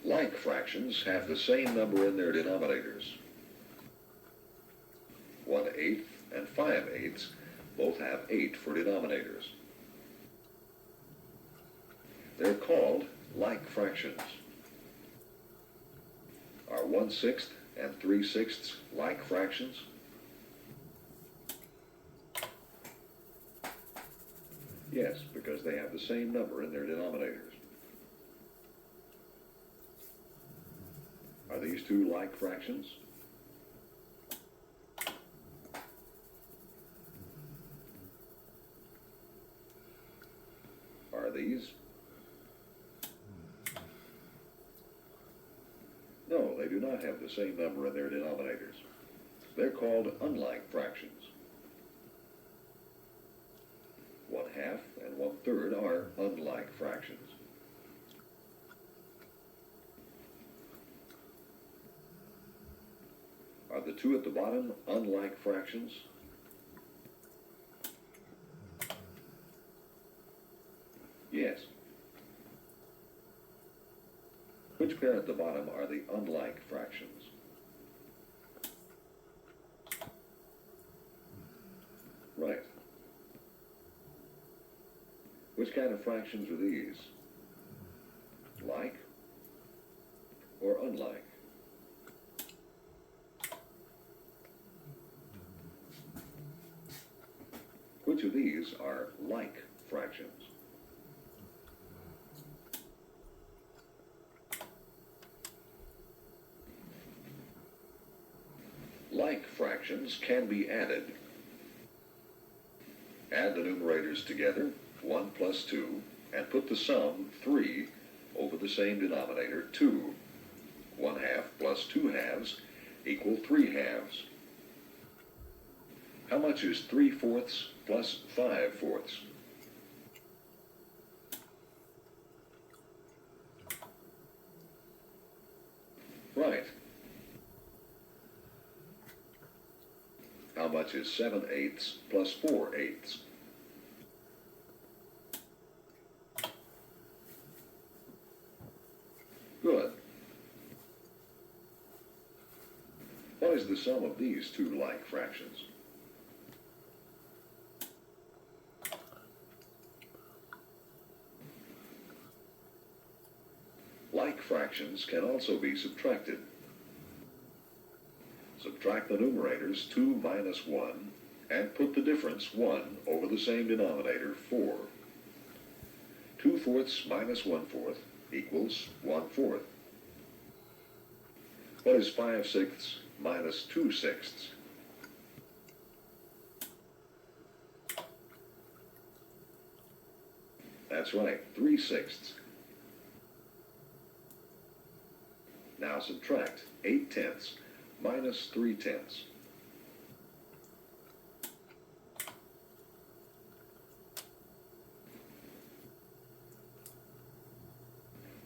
Like fractions have the same number in their denominators. 1/8 and 5/8 both have 8 for denominators. They're called like fractions. Are 1/6 and 3/6 like fractions? Yes, because they have the same number in their denominators. Are these two like fractions? Are these? No, they do not have the same number in their denominators. They're called unlike fractions. 1/2 and 1/3 are unlike fractions. Are the two at the bottom unlike fractions? Yes. Which pair at the bottom are the unlike fractions? Right. Which kind of fractions are these? Like or unlike? Which of these are like fractions? Like fractions can be added. Add the numerators together, 1 plus 2, and put the sum, 3, over the same denominator, 2. 1/2 plus 2/2 equal 3/2. How much is 3/4 plus 5/4? Right. How much is 7/8 plus 4/8? Good. What is the sum of these two like fractions? Like fractions can also be subtracted. Subtract the numerators 2 minus 1 and put the difference 1 over the same denominator 4. 2/4 minus 1/4 equals 1/4. What is 5/6 minus 2/6? That's right, 3/6. Now subtract 8/10 minus 3/10.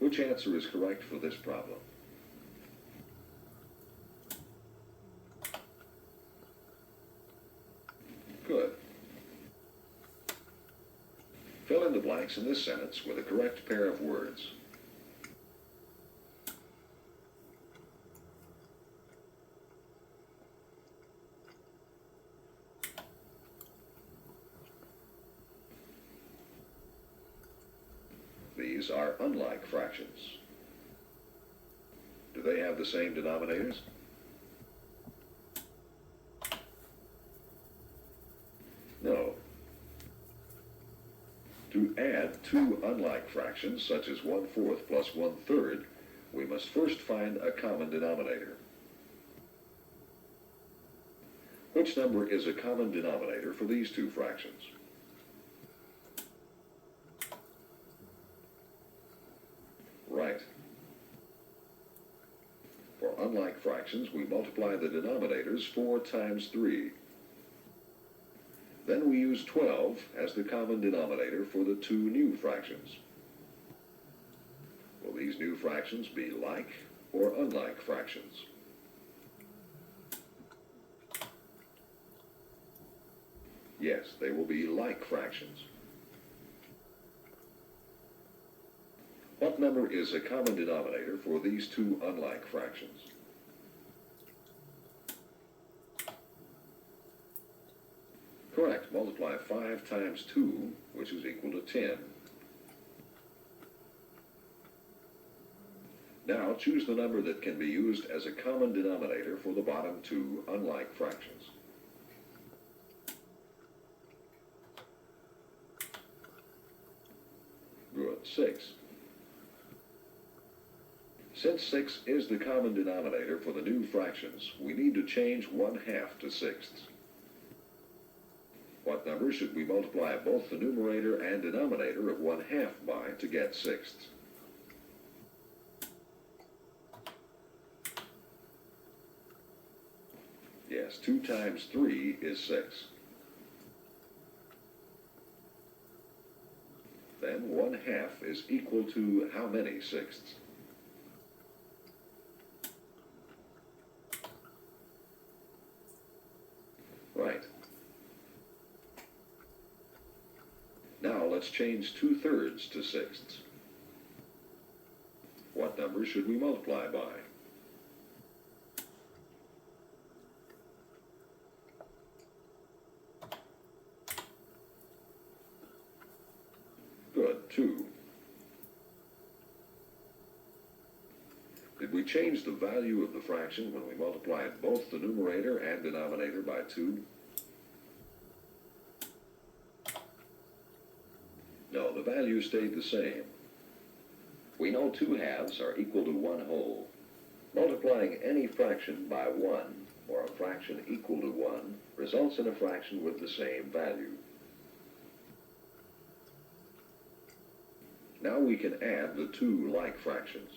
Which answer is correct for this problem? Good. Fill in the blanks in this sentence with a correct pair of words. These are unlike fractions. Do they have the same denominators? No. To add two unlike fractions, such as 1/4 plus 1/3, we must first find a common denominator. Which number is a common denominator for these two fractions? Right. For unlike fractions, we multiply the denominators 4 times 3. Then we use 12 as the common denominator for the two new fractions. Will these new fractions be like or unlike fractions? Yes, they will be like fractions. What number is a common denominator for these two unlike fractions? Correct. Multiply 5 times 2, which is equal to 10. Now choose the number that can be used as a common denominator for the bottom two unlike fractions. Good. 6. Since 6 is the common denominator for the new fractions, we need to change 1/2 to sixths. What number should we multiply both the numerator and denominator of 1/2 by to get sixths? Yes, 2 times 3 is 6. Then 1/2 is equal to how many sixths? Right. Now let's change 2/3 to sixths. What number should we multiply by? Good. 2. Did we change the value of the fraction when we multiplied both the numerator and denominator by 2? No, the value stayed the same. We know 2/2 are equal to 1/2. Multiplying any fraction by 1, or a fraction equal to 1, results in a fraction with the same value. Now we can add the two like fractions.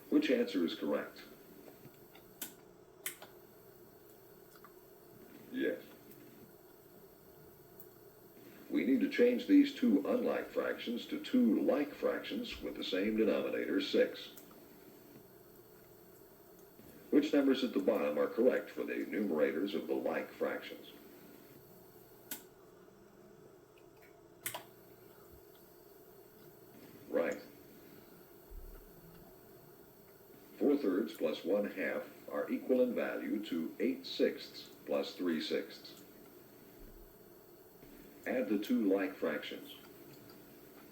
Which answer is correct? Yes. We need to change these two unlike fractions to two like fractions with the same denominator, 6. Which numbers at the bottom are correct for the numerators of the like fractions? Right. 4/3 plus 1/2 are equal in value to 8/6 plus 3/6. Add the two like fractions.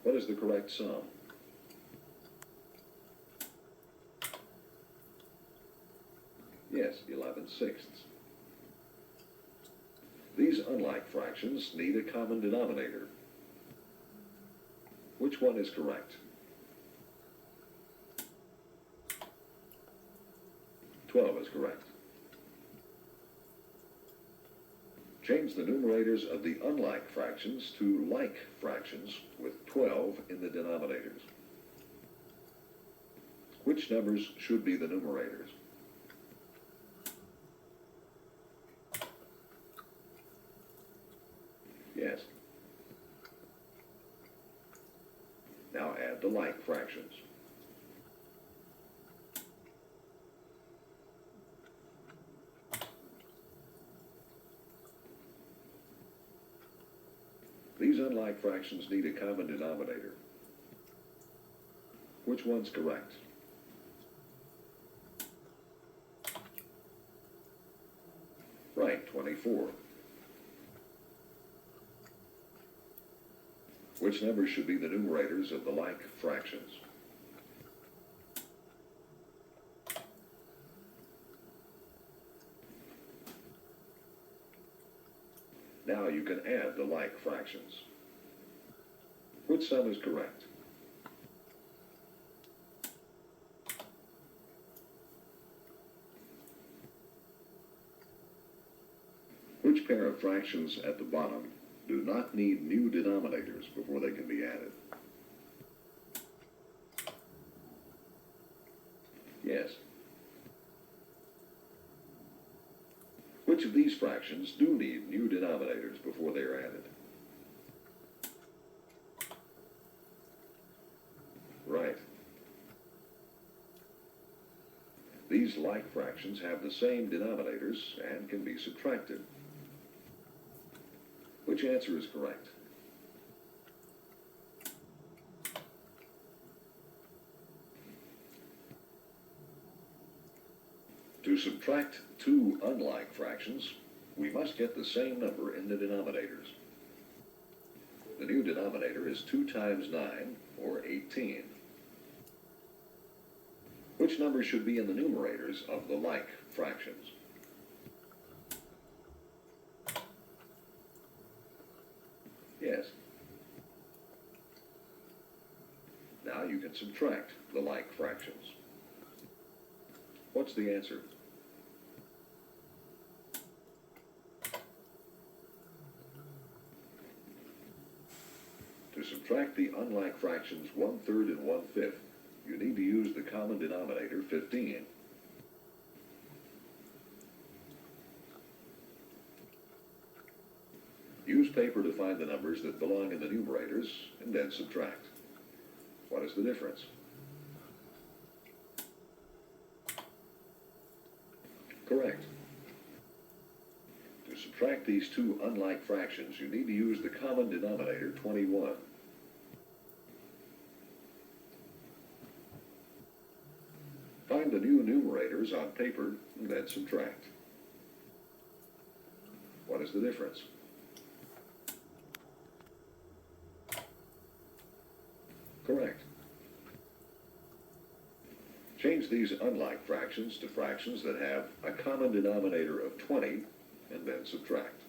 What is the correct sum? Yes, 11/6. These unlike fractions need a common denominator. Which one is correct? 12 is correct. Change the numerators of the unlike fractions to like fractions with 12 in the denominators. Which numbers should be the numerators? Yes. Now add the like fractions. These unlike fractions need a common denominator. Which one's correct? Right, 24. Which numbers should be the numerators of the like fractions? Now you can add the like fractions. Which sum is correct? Which pair of fractions at the bottom do not need new denominators before they can be added? Yes. Which of these fractions do need new denominators before they are added? Right. These like fractions have the same denominators and can be subtracted. Which answer is correct? To subtract two unlike fractions, we must get the same number in the denominators. The new denominator is 2 times 9, or 18. Which number should be in the numerators of the like fractions? Yes. Now you can subtract the like fractions. What's the answer? To subtract the unlike fractions 1/3 and 1/5, you need to use the common denominator 15. Use paper to find the numbers that belong in the numerators and then subtract. What is the difference? Correct. To subtract these two unlike fractions, you need to use the common denominator 21. Find the new numerators on paper and then subtract. What is the difference? Correct. Change these unlike fractions to fractions that have a common denominator of 20 and then subtract.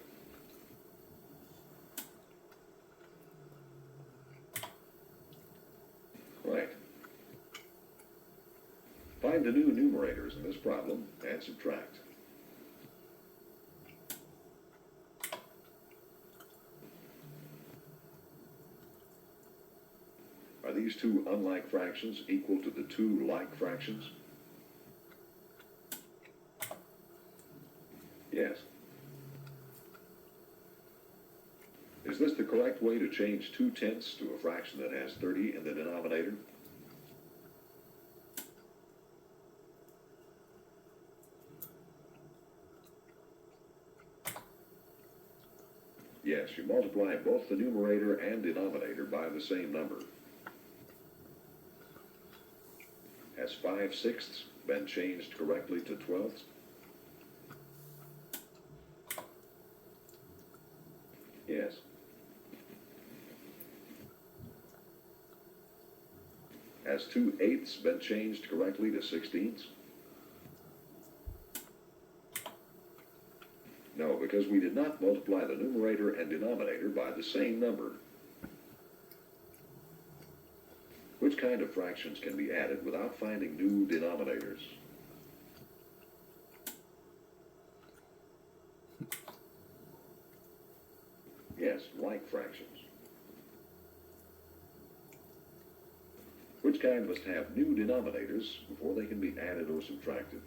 Right. Find the new numerators in this problem and subtract. Are these two unlike fractions equal to the two like fractions? Yes. Is this the correct way to change 2/10 to a fraction that has 30 in the denominator? Yes, you multiply both the numerator and denominator by the same number. Has 5/6 been changed correctly to 12ths? Yes. Has 2/8 been changed correctly to 16ths? No, because we did not multiply the numerator and denominator by the same number. Which kind of fractions can be added without finding new denominators? Yes, like fractions. Which kind must have new denominators before they can be added or subtracted?